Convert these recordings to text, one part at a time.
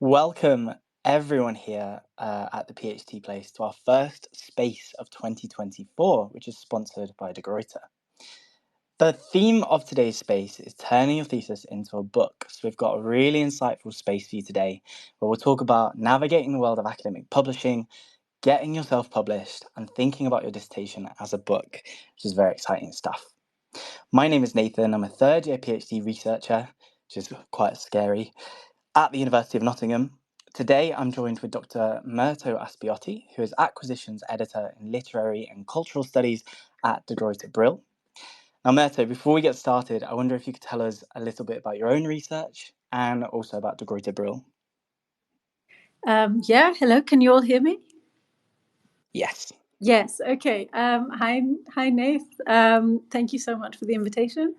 Welcome everyone here at the PhD Place to our first space of 2024, which is sponsored by De Gruyter. The theme of today's space is turning your thesis into a book. So we've got a really insightful space for you today where we'll talk about navigating the world of academic publishing, getting yourself published, and thinking about your dissertation as a book, which is very exciting stuff. My name is Nathan. I'm a third year PhD researcher, which is quite scary, at the University of Nottingham. Today, I'm joined with Dr. Myrto Aspioti, who is Acquisitions Editor in Literary and Cultural Studies at De Gruyter Brill. Now, Myrto, before we get started, I wonder if you could tell us a little bit about your own research and also about De Gruyter Brill. Hello, can you all hear me? Yes. Yes, okay. Hi, Nath. Thank you so much for the invitation.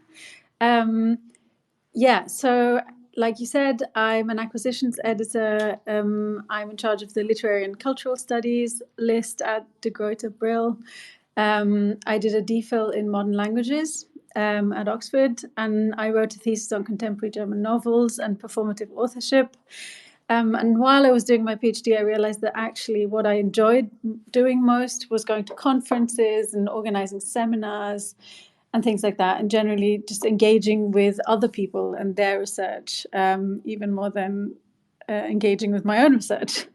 So like you said, I'm an acquisitions editor. I'm in charge of the literary and cultural studies list at De Gruyter Brill. I did a DPhil in modern languages at Oxford, and I wrote a thesis on contemporary German novels and performative authorship. And while I was doing my PhD, I realized that actually what I enjoyed doing most was going to conferences and organizing seminars and things like that, and generally just engaging with other people and their research, even more than engaging with my own research.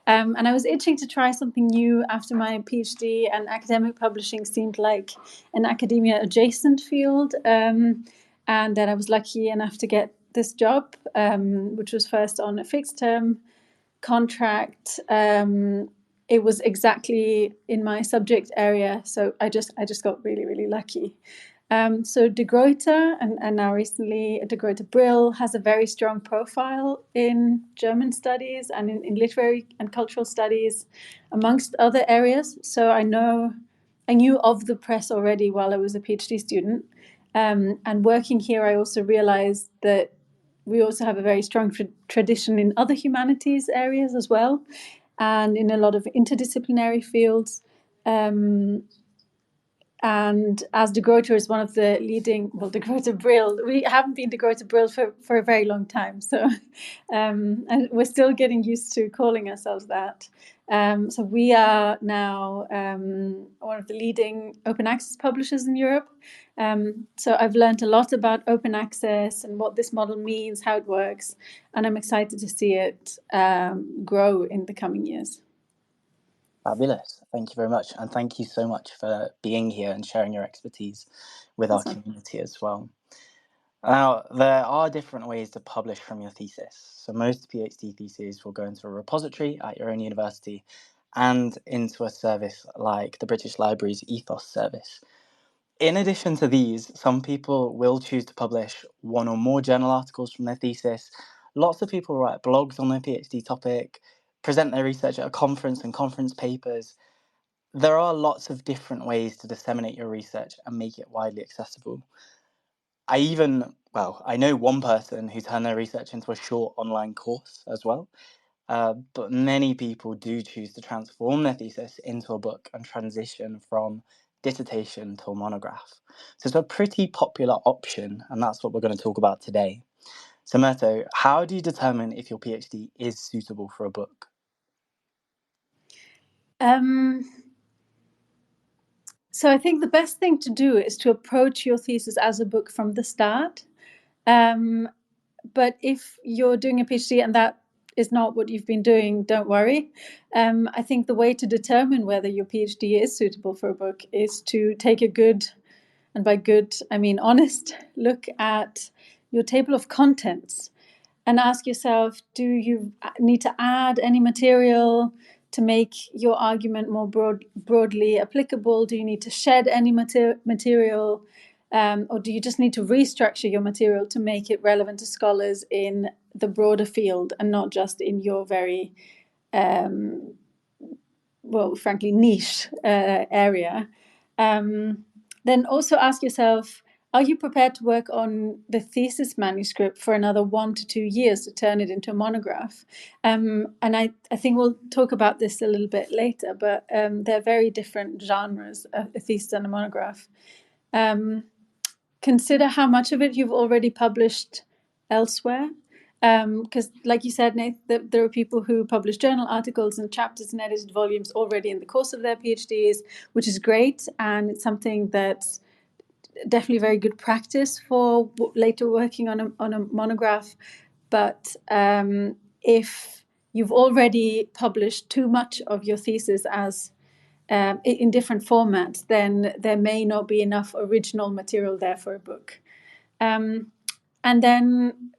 And I was itching to try something new after my PhD, and academic publishing seemed like an academia adjacent field, and that I was lucky enough to get this job, which was first on a fixed term contract. It was exactly in my subject area, so I just got really, really lucky. So De Gruyter and now recently De Gruyter Brill has a very strong profile in German studies and in literary and cultural studies, amongst other areas. So I knew of the press already while I was a PhD student. And working here, I also realized that we also have a very strong tradition in other humanities areas as well, and in a lot of interdisciplinary fields. And as De Gruyter is one of the leading, De Gruyter Brill, we haven't been De Gruyter Brill for a very long time. So and we're still getting used to calling ourselves that. So we are now one of the leading open access publishers in Europe. So I've learned a lot about open access and what this model means, how it works, and I'm excited to see it grow in the coming years. Fabulous. Thank you very much. And thank you so much for being here and sharing your expertise with our community as well. Now, there are different ways to publish from your thesis. So most PhD theses will go into a repository at your own university and into a service like the British Library's Ethos service. In addition to these, some people will choose to publish one or more journal articles from their thesis. Lots of people write blogs on their PhD topic, present their research at a conference and conference papers. There are lots of different ways to disseminate your research and make it widely accessible. I know one person who turned their research into a short online course as well. But many people do choose to transform their thesis into a book and transition from dissertation to a monograph. So it's a pretty popular option, and that's what we're going to talk about today. So Myrto, how do you determine if your PhD is suitable for a book? So I think the best thing to do is to approach your thesis as a book from the start. But if you're doing a PhD and that is not what you've been doing, don't worry. I think the way to determine whether your PhD is suitable for a book is to take a good, and by good, I mean honest, look at your table of contents and ask yourself, do you need to add any material to make your argument more broadly applicable? Do you need to shed any material? Or do you just need to restructure your material to make it relevant to scholars in the broader field and not just in your very, frankly, niche area? Then also ask yourself, are you prepared to work on the thesis manuscript for another 1 to 2 years to turn it into a monograph? And I think we'll talk about this a little bit later, but they're very different genres, a thesis and a monograph. Consider how much of it you've already published elsewhere. Because, like you said, Nate, there are people who publish journal articles and chapters and edited volumes already in the course of their PhDs, which is great, and it's something that's definitely very good practice for later working on a monograph. But if you've already published too much of your thesis as in different formats, then there may not be enough original material there for a book. And then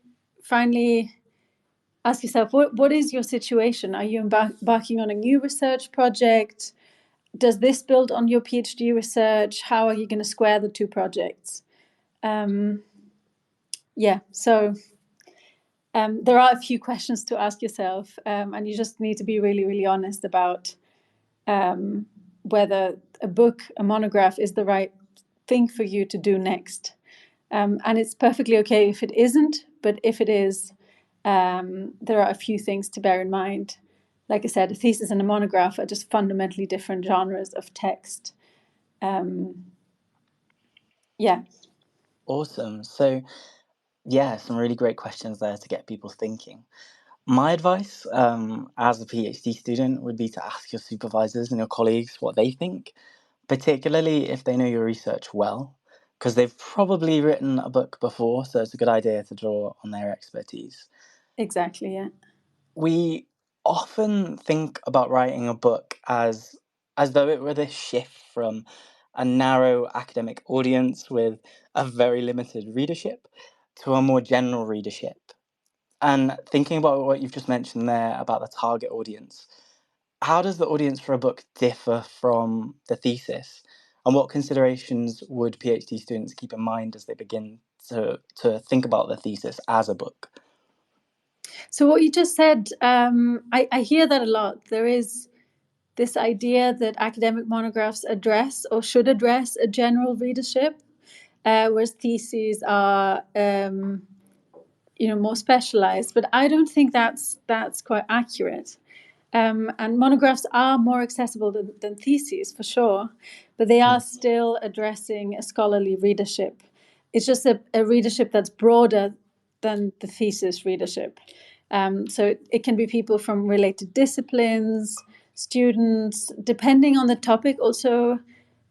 finally, ask yourself, what is your situation? Are you embarking on a new research project? Does this build on your PhD research? How are you going to square the two projects? So there are a few questions to ask yourself, and you just need to be really, really honest about whether a book, a monograph, is the right thing for you to do next. And it's perfectly okay if it isn't, but if it is, there are a few things to bear in mind. Like I said, a thesis and a monograph are just fundamentally different genres of text. Awesome. So, yeah, some really great questions there to get people thinking. My advice as a PhD student would be to ask your supervisors and your colleagues what they think, particularly if they know your research well, because they've probably written a book before, so it's a good idea to draw on their expertise. Exactly, yeah. We often think about writing a book as though it were this shift from a narrow academic audience with a very limited readership to a more general readership. And thinking about what you've just mentioned there about the target audience, how does the audience for a book differ from the thesis? And what considerations would PhD students keep in mind as they begin to think about the thesis as a book? So what you just said, I hear that a lot. There is this idea that academic monographs address or should address a general readership, whereas theses are more specialized. But I don't think that's quite accurate. And monographs are more accessible than theses, for sure, but they are still addressing a scholarly readership. It's just a readership that's broader than the thesis readership. So it can be people from related disciplines, students, depending on the topic, also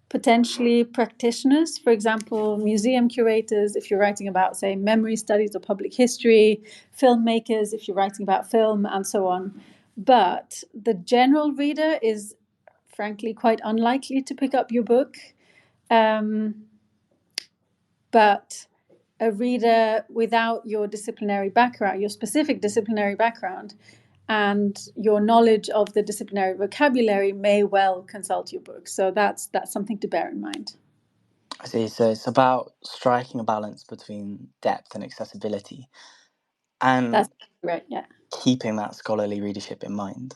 potentially practitioners, for example, museum curators, if you're writing about, say, memory studies or public history, filmmakers, if you're writing about film, and so on. But the general reader is, frankly, quite unlikely to pick up your book. But a reader without your disciplinary background, your specific disciplinary background, and your knowledge of the disciplinary vocabulary may well consult your book. So that's something to bear in mind. I see. So it's about striking a balance between depth and accessibility and That's right, yeah. keeping that scholarly readership in mind.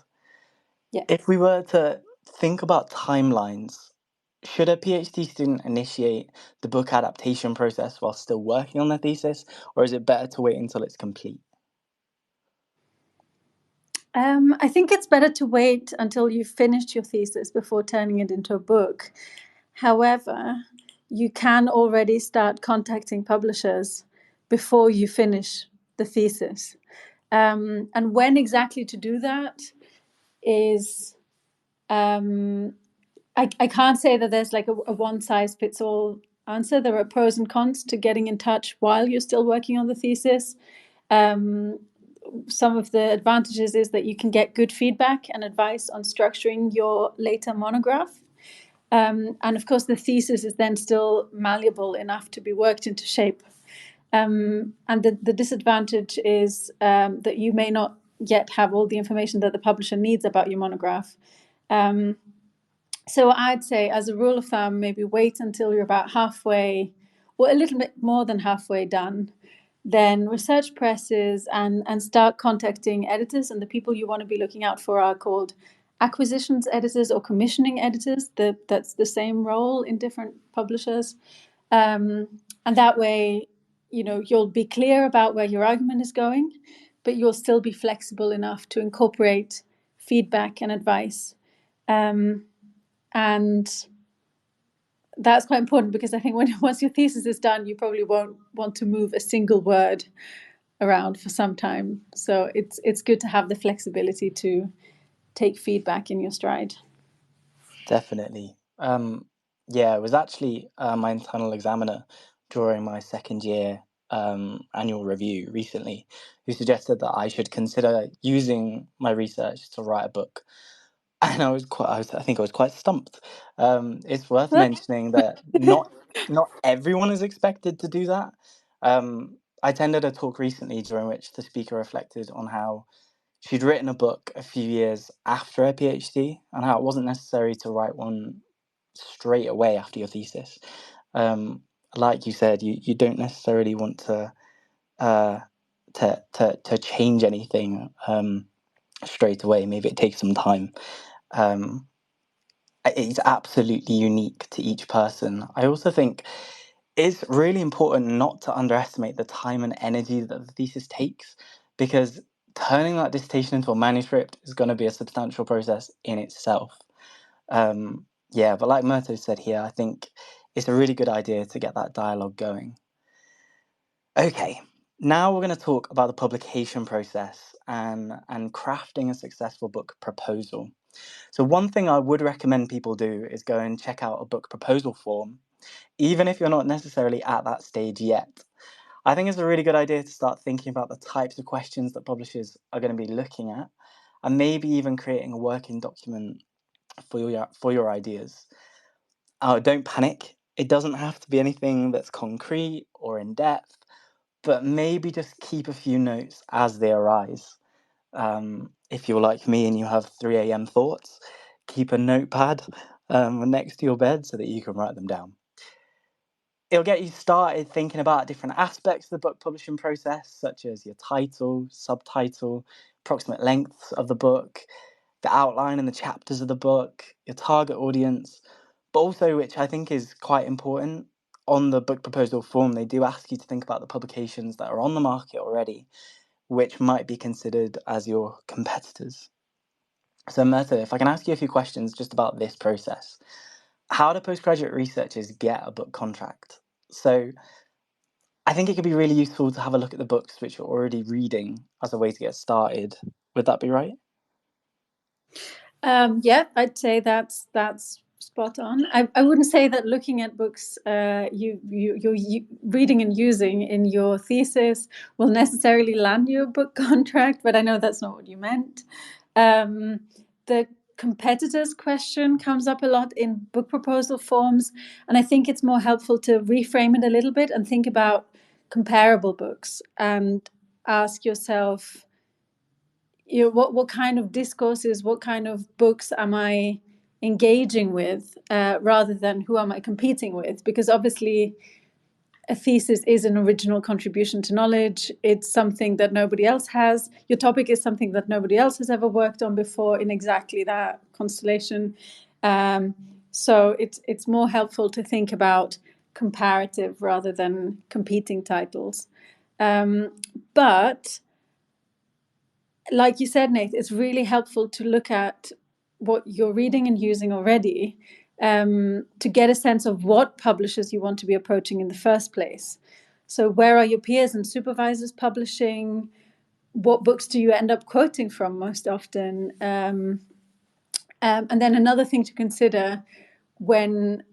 Yeah. If we were to think about timelines, should a PhD student initiate the book adaptation process while still working on their thesis, or is it better to wait until it's complete? I think it's better to wait until you've finished your thesis before turning it into a book. However, you can already start contacting publishers before you finish the thesis. And when exactly to do that is, I can't say that there's like a one size fits all answer. There are pros and cons to getting in touch while you're still working on the thesis. Some of the advantages is that you can get good feedback and advice on structuring your later monograph. And of course, the thesis is then still malleable enough to be worked into shape. And the disadvantage is that you may not yet have all the information that the publisher needs about your monograph. So I'd say, as a rule of thumb, maybe wait until you're about halfway or a little bit more than halfway done. Then research presses and start contacting editors. And the people you want to be looking out for are called acquisitions editors or commissioning editors. That's the same role in different publishers. And that way, you'll be clear about where your argument is going, but you'll still be flexible enough to incorporate feedback and advice. And that's quite important because I think once your thesis is done, you probably won't want to move a single word around for some time. So it's good to have the flexibility to take feedback in your stride. Definitely. Yeah, it was actually my internal examiner during my second year annual review recently who suggested that I should consider using my research to write a book. And I think I was quite stumped. It's worth mentioning that not everyone is expected to do that. I attended a talk recently during which the speaker reflected on how she'd written a book a few years after her PhD and how it wasn't necessary to write one straight away after your thesis. Like you said, you don't necessarily want uh, to change anything straight away. Maybe it takes some time. Um, it's absolutely unique to each person. I also think it's really important not to underestimate the time and energy that the thesis takes, because turning that dissertation into a manuscript is going to be a substantial process in itself. Yeah, but like Myrto said here, I think it's a really good idea to get that dialogue going. Okay, now we're going to talk about the publication process and crafting a successful book proposal. So one thing I would recommend people do is go and check out a book proposal form, even if you're not necessarily at that stage yet. I think it's a really good idea to start thinking about the types of questions that publishers are going to be looking at, and maybe even creating a working document for your ideas. Don't panic. It doesn't have to be anything that's concrete or in depth, but maybe just keep a few notes as they arise. If you're like me and you have 3 a.m. thoughts, keep a notepad next to your bed so that you can write them down. It'll get you started thinking about different aspects of the book publishing process, such as your title, subtitle, approximate lengths of the book, the outline and the chapters of the book, your target audience, but also, which I think is quite important, on the book proposal form, they do ask you to think about the publications that are on the market already, which might be considered as your competitors. So, Myrto, if I can ask you a few questions just about this process. How do postgraduate researchers get a book contract? So, I think it could be really useful to have a look at the books which you're already reading as a way to get started. Would that be right? Yeah, I'd say that's spot on. I wouldn't say that looking at books you're reading and using in your thesis will necessarily land you a book contract, but I know that's not what you meant. The competitors question comes up a lot in book proposal forms, and I think it's more helpful to reframe it a little bit and think about comparable books and ask yourself, what kind of discourses, what kind of books am I engaging with, rather than who am I competing with? Because obviously a thesis is an original contribution to knowledge. It's something that nobody else has. Your topic is something that nobody else has ever worked on before in exactly that constellation. So it's more helpful to think about comparative rather than competing titles. But like you said, Nate, it's really helpful to look at what you're reading and using already, to get a sense of what publishers you want to be approaching in the first place. So, where are your peers and supervisors publishing? What books do you end up quoting from most often? And then another thing to consider when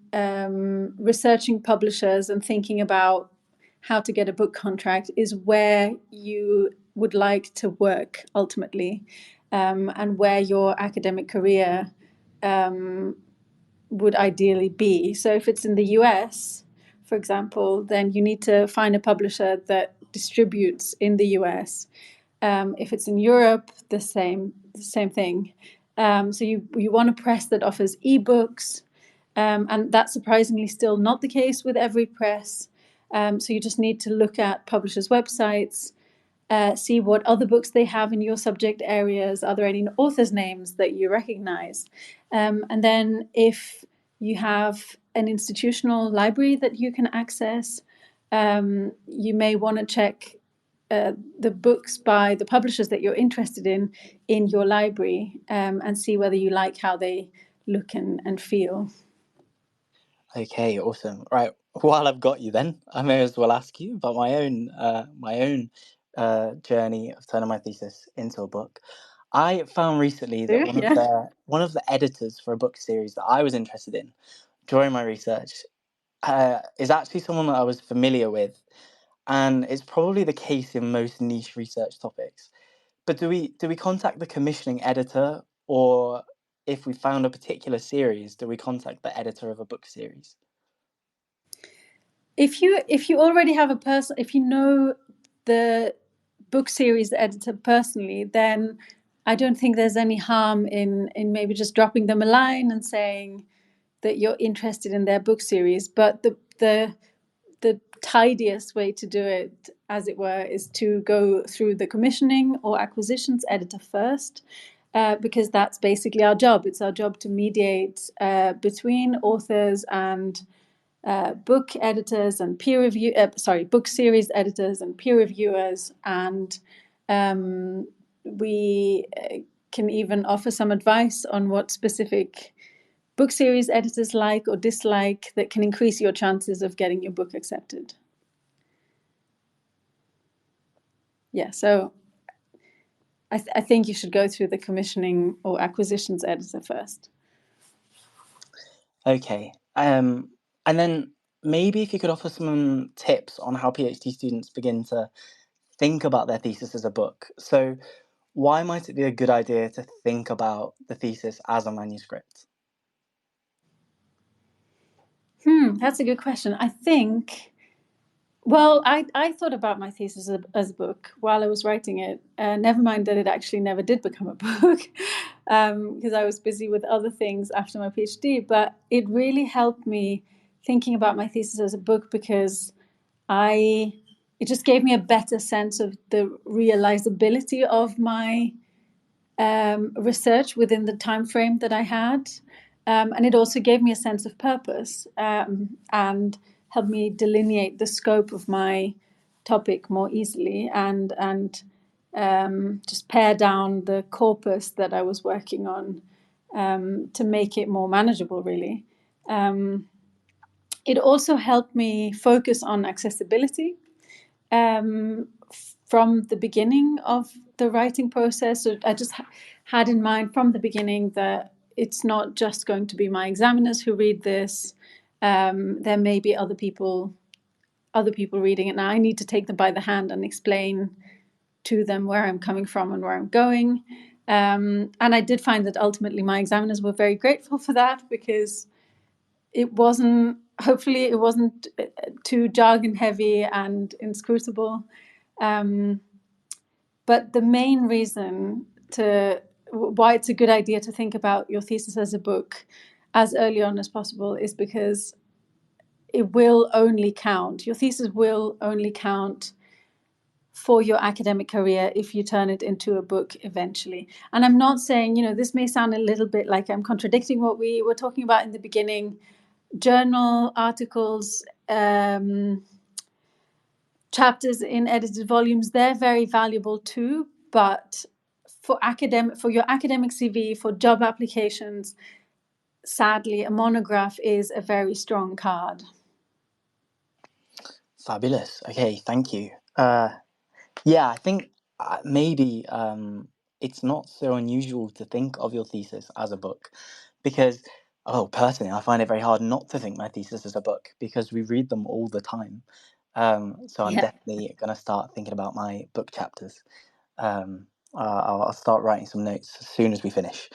researching publishers and thinking about how to get a book contract is where you would like to work ultimately, and where your academic career would ideally be. So if it's in the US, for example, then you need to find a publisher that distributes in the US. If it's in Europe, the same thing. So you want a press that offers ebooks, and that's surprisingly still not the case with every press. So you just need to look at publishers' websites, see what other books they have in your subject areas. Are there any authors' names that you recognize? And then if you have an institutional library that you can access, you may want to check the books by the publishers that you're interested in your library, and see whether you like how they look and feel. Okay, awesome. Right, while I've got you, then I may as well ask you about my own journey of turning my thesis into a book, I found recently that Yeah. one of the editors for a book series that I was interested in during my research is actually someone that I was familiar with, and it's probably the case in most niche research topics. But do we contact the commissioning editor, or if we found a particular series, do we contact the editor of a book series? If you already have a person, if you know the book series editor personally, then I don't think there's any harm in maybe just dropping them a line and saying that you're interested in their book series. But the tidiest way to do it, as it were, is to go through the commissioning or acquisitions editor first, because that's basically our job. It's our job to mediate between authors and book editors and book series editors and peer reviewers, and we can even offer some advice on what specific book series editors like or dislike that can increase your chances of getting your book accepted. Yeah, so I think you should go through the commissioning or acquisitions editor first. Okay. And then maybe if you could offer some tips on how PhD students begin to think about their thesis as a book. So, why might it be a good idea to think about the thesis as a manuscript? That's a good question. I think, well, I thought about my thesis as a book while I was writing it. Never mind that it actually never did become a book, because I was busy with other things after my PhD. But it really helped me thinking about my thesis as a book, because it just gave me a better sense of the realizability of my research within the time frame that I had, and it also gave me a sense of purpose, and helped me delineate the scope of my topic more easily, and just pare down the corpus that I was working on, to make it more manageable, really. It also helped me focus on accessibility, from the beginning of the writing process. So I just had in mind from the beginning that it's not just going to be my examiners who read this. There may be other people reading it. Now I need to take them by the hand and explain to them where I'm coming from and where I'm going. And I did find that ultimately my examiners were very grateful for that, because hopefully it wasn't too jargon heavy and inscrutable. But the main reason why it's a good idea to think about your thesis as a book as early on as possible is because your thesis will only count for your academic career if you turn it into a book eventually. And I'm not saying, this may sound a little bit like I'm contradicting what we were talking about in the beginning. Journal articles, chapters in edited volumes, they're very valuable too, but for your academic CV, for job applications, sadly a monograph is a very strong card. Fabulous. Okay, thank you. Yeah, I think maybe it's not so unusual to think of your thesis as a book, because, personally, I find it very hard not to think my thesis as a book, because we read them all the time. So I'm Yeah. definitely going to start thinking about my book chapters. I'll start writing some notes as soon as we finish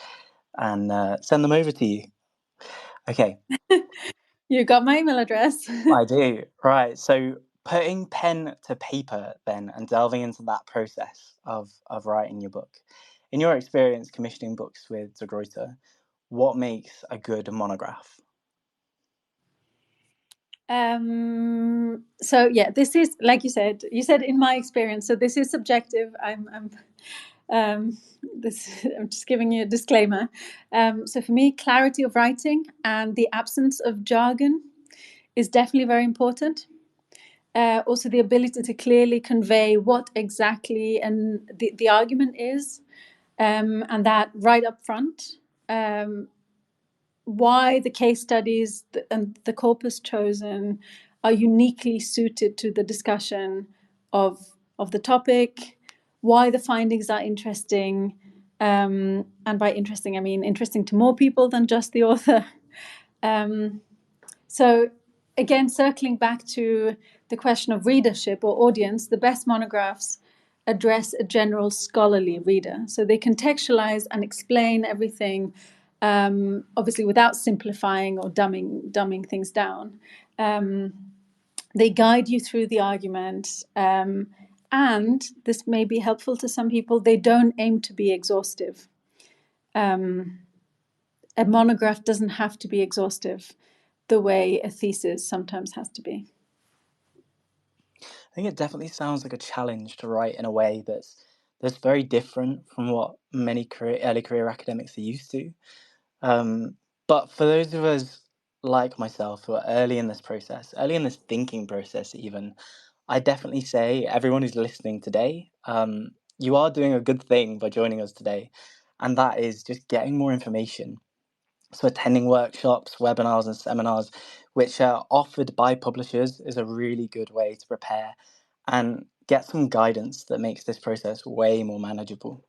and send them over to you. Okay. You got my email address. I do. Right. So putting pen to paper then and delving into that process of writing your book. In your experience commissioning books with De Gruyter, what makes a good monograph? So yeah, this is, like you said in my experience, so this is subjective. I'm just giving you a disclaimer. So for me, clarity of writing and the absence of jargon is definitely very important. Also the ability to clearly convey what exactly and the argument is, and that right up front. Why the case studies and the corpus chosen are uniquely suited to the discussion of of the topic, why the findings are interesting, and by interesting, I mean interesting to more people than just the author. So again, circling back to the question of readership or audience, the best monographs address a general scholarly reader. So they contextualize and explain everything, obviously without simplifying or dumbing things down. They guide you through the argument, and this may be helpful to some people, they don't aim to be exhaustive. A monograph doesn't have to be exhaustive the way a thesis sometimes has to be. I think it definitely sounds like a challenge to write in a way that's very different from what many early career academics are used to. But for those of us like myself who are early in this process, early in this thinking process even, I definitely say everyone who's listening today, you are doing a good thing by joining us today, and that is just getting more information. So attending workshops, webinars and seminars which are offered by publishers is a really good way to prepare and get some guidance that makes this process way more manageable.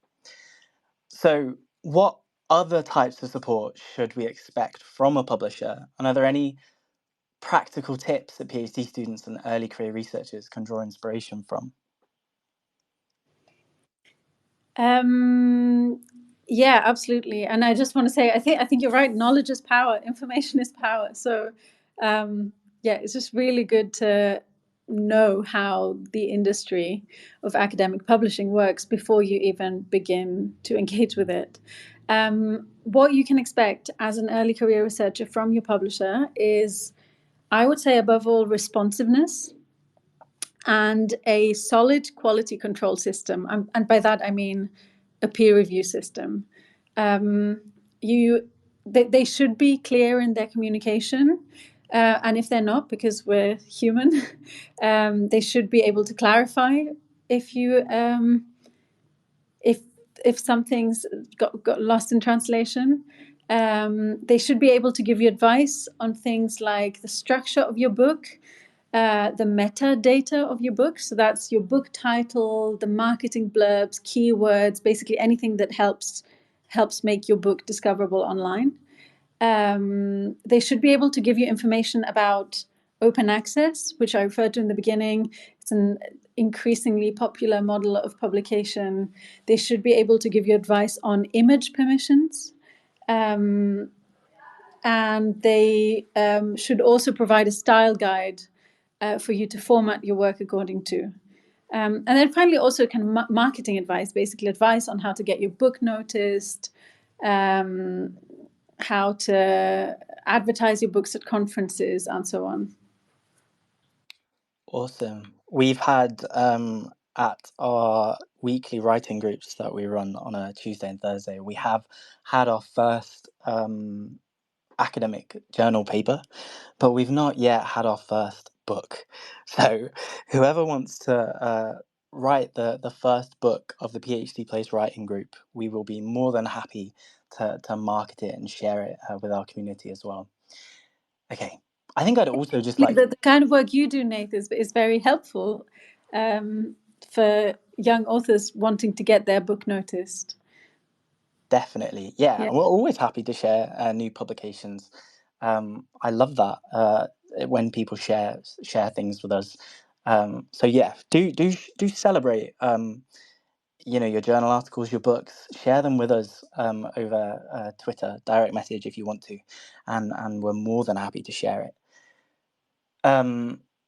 So what other types of support should we expect from a publisher? And are there any practical tips that PhD students and early career researchers can draw inspiration from? Yeah, absolutely. And I just want to say, I think you're right. Knowledge is power. Information is power. So, yeah, it's just really good to know how the industry of academic publishing works before you even begin to engage with it. What you can expect as an early career researcher from your publisher is, I would say, above all, responsiveness and a solid quality control system. And by that, I mean a peer review system. They should be clear in their communication. And if they're not, because we're human, they should be able to clarify if you if something's got lost in translation. They should be able to give you advice on things like the structure of your book, the metadata of your book. So that's your book title, the marketing blurbs, keywords, basically anything that helps make your book discoverable online. They should be able to give you information about open access, which I referred to in the beginning. It's an increasingly popular model of publication. They should be able to give you advice on image permissions. And they should also provide a style guide for you to format your work according to. And then finally, also kind of marketing advice, basically advice on how to get your book noticed, how to advertise your books at conferences, and so on. Awesome. We've had at our weekly writing groups that we run on a Tuesday and Thursday, we have had our first academic journal paper, but we've not yet had our first book. So whoever wants to write the first book of the PhD Place writing group, we will be more than happy to market it and share it with our community as well. Okay. I think I'd also just like... The kind of work you do, Nathan, is very helpful for young authors wanting to get their book noticed. Definitely. Yeah. And we're always happy to share new publications. I love that when people share things with us. So yeah, do celebrate your journal articles, your books. Share them with us over Twitter, direct message if you want to, and we're more than happy to share it.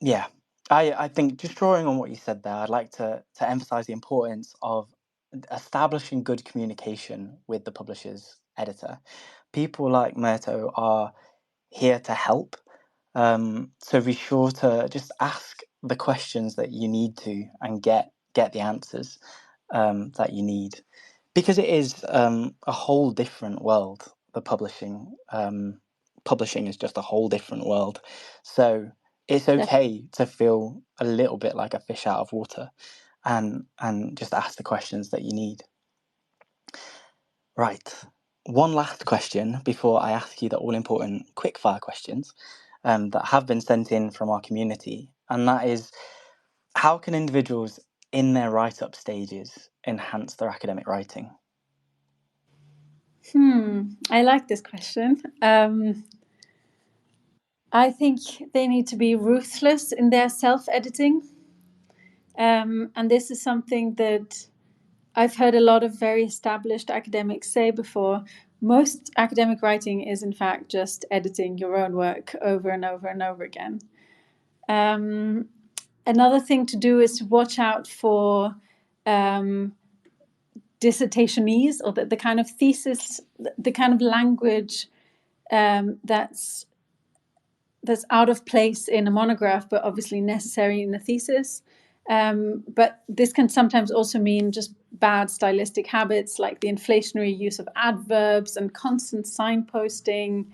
Yeah, I think just drawing on what you said there, I'd like to emphasize the importance of establishing good communication with the publisher's editor. People like Myrto are here to help. So be sure to just ask the questions that you need to and get the answers that you need, because it is a whole different world. The publishing is just a whole different world. So it's okay to feel a little bit like a fish out of water, and just ask the questions that you need. Right. One last question before I ask you the all-important quickfire questions that have been sent in from our community, and that is, how can individuals in their write-up stages enhance their academic writing? I like this question. I think they need to be ruthless in their self-editing. And this is something that I've heard a lot of very established academics say before. Most academic writing is, in fact, just editing your own work over and over and over again. Another thing to do is to watch out for dissertationese, or the kind of thesis, the kind of language that's out of place in a monograph, but obviously necessary in a thesis. But this can sometimes also mean just bad stylistic habits, like the inflationary use of adverbs and constant signposting,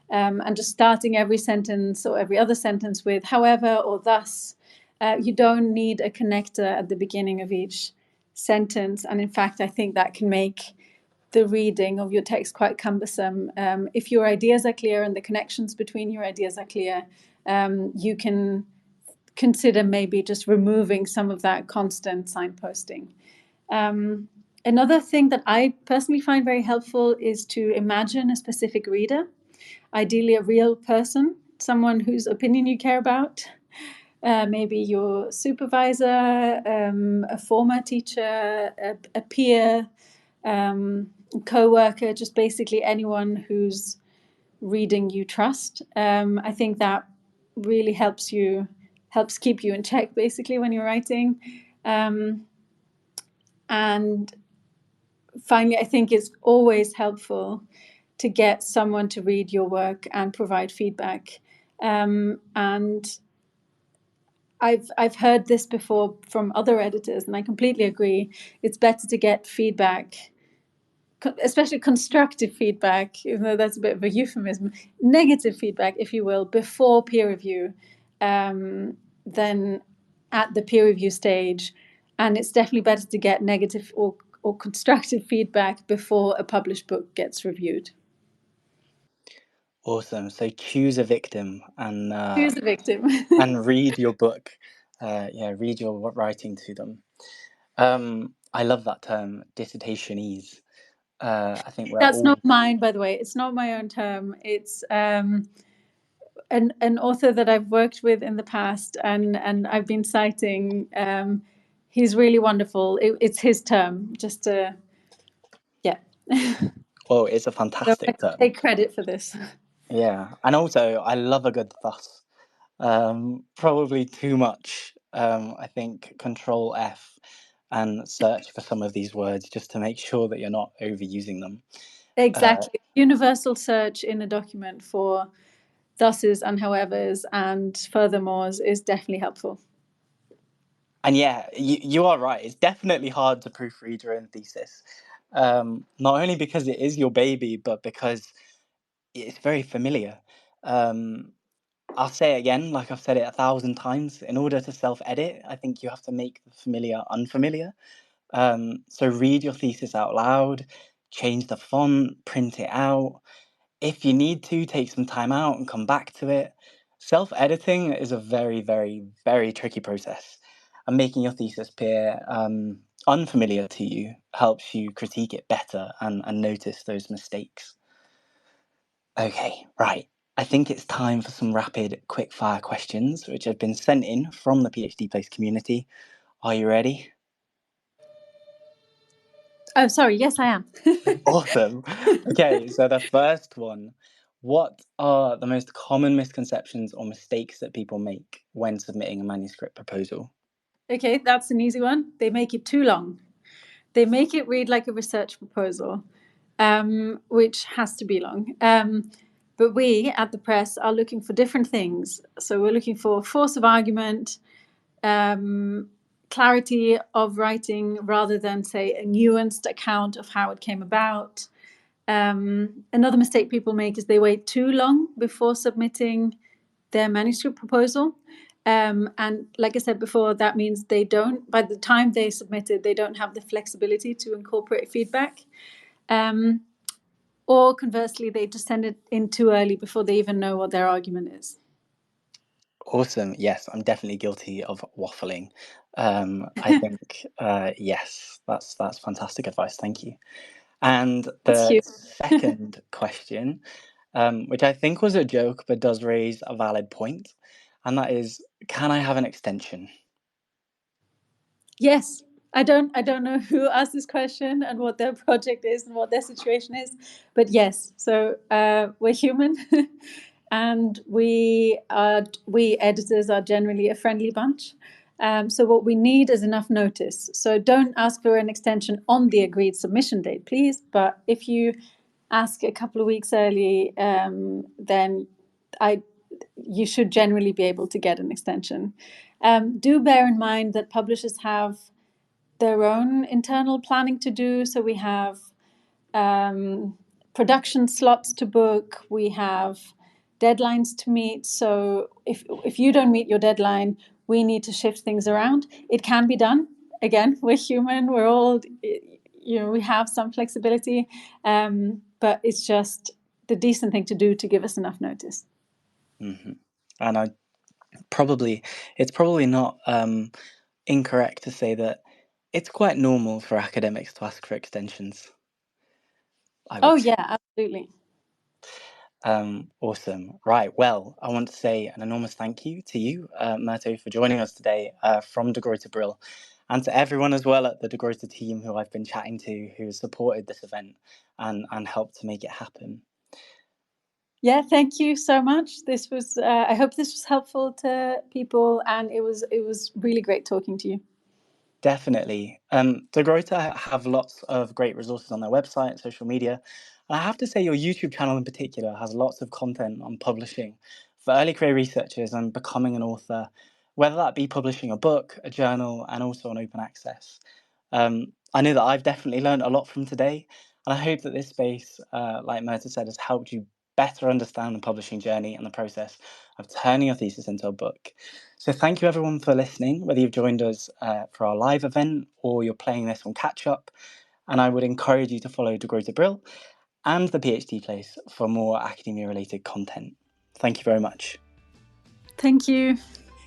and just starting every sentence or every other sentence with however or thus. You don't need a connector at the beginning of each sentence. And in fact, I think that can make the reading of your text quite cumbersome. If your ideas are clear and the connections between your ideas are clear, you can consider maybe just removing some of that constant signposting. Another thing that I personally find very helpful is to imagine a specific reader, ideally a real person, someone whose opinion you care about. Maybe your supervisor, a former teacher, a peer, co-worker, just basically anyone whose reading you trust. I think that really helps keep you in check, basically, when you're writing. And finally, I think it's always helpful to get someone to read your work and provide feedback. And I've heard this before from other editors, and I completely agree. It's better to get feedback, especially constructive feedback, even though that's a bit of a euphemism, negative feedback, if you will, before peer review, than at the peer review stage. And it's definitely better to get negative or constructive feedback before a published book gets reviewed. Awesome. So choose a victim and Choose a victim. and read your book. Read your writing to them. I love that term, dissertationese. I think we're That's all... not mine, by the way. It's not my own term. It's an author that I've worked with in the past, and I've been citing. He's really wonderful. It's his term, just to, yeah. Well, it's a So fantastic I term. take credit for this. Yeah, and also I love a good thus. Probably too much. I think Control F and search for some of these words just to make sure that you're not overusing them. Exactly. Universal search in a document for thuses and howevers and furthermores is definitely helpful. And yeah, you are right. It's definitely hard to proofread your own thesis. Not only because it is your baby, but because it's very familiar. I'll say it again, like I've said it 1,000 times. In order to self-edit, I think you have to make the familiar unfamiliar. So read your thesis out loud, change the font, print it out. If you need to, take some time out and come back to it. Self-editing is a very, very, very tricky process. And making your thesis appear unfamiliar to you helps you critique it better and notice those mistakes. Okay, right. I think it's time for some rapid quick-fire questions, which have been sent in from the PhD Place community. Are you ready? Oh, sorry. Yes, I am. Awesome. Okay, so the first one. What are the most common misconceptions or mistakes that people make when submitting a manuscript proposal? Okay, that's an easy one. They make it too long. They make it read like a research proposal, which has to be long. But we at the press are looking for different things. So we're looking for force of argument, clarity of writing rather than, say, a nuanced account of how it came about. Another mistake people make is they wait too long before submitting their manuscript proposal. And like I said before, that means they don't, by the time they submit it, they don't have the flexibility to incorporate feedback. Or conversely, they just send it in too early before they even know what their argument is. Awesome. Yes, I'm definitely guilty of waffling. I think, yes, that's fantastic advice. Thank you. And Thank the you. second question, which I think was a joke, but does raise a valid point, and that is, can I have an extension? Yes. I don't know who asked this question and what their project is and what their situation is, but yes. So we're human, and we editors are generally a friendly bunch. So what we need is enough notice. So don't ask for an extension on the agreed submission date, please. But if you ask a couple of weeks early, then you should generally be able to get an extension. Do bear in mind that publishers have their own internal planning to do. So we have production slots to book, we have deadlines to meet. So if you don't meet your deadline, we need to shift things around. It can be done. Again, we're human. We're all, we have some flexibility, but it's just the decent thing to do to give us enough notice. Mm-hmm. And it's probably not incorrect to say that it's quite normal for academics to ask for extensions, I would say. Yeah, absolutely. Awesome. Right. Well, I want to say an enormous thank you to you, Myrto, for joining us today from De Gruyter Brill, and to everyone as well at the De Gruyter team who I've been chatting to, who has supported this event and helped to make it happen. Yeah, thank you so much. This was, I hope this was helpful to people, and it was really great talking to you. Definitely. De Gruyter have lots of great resources on their website, social media. And I have to say, your YouTube channel in particular has lots of content on publishing for early career researchers and becoming an author, whether that be publishing a book, a journal, and also on open access. I know that I've definitely learned a lot from today, and I hope that this space, like Myrto said, has helped you better understand the publishing journey and the process of turning your thesis into a book. So thank you everyone for listening, whether you've joined us for our live event or you're playing this on catch up. And I would encourage you to follow De Gruyter Brill and the PhD Place for more academia related content. Thank you very much. Thank you.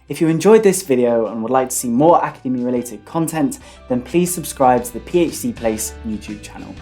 If you enjoyed this video and would like to see more academia related content, then please subscribe to the PhD Place YouTube channel.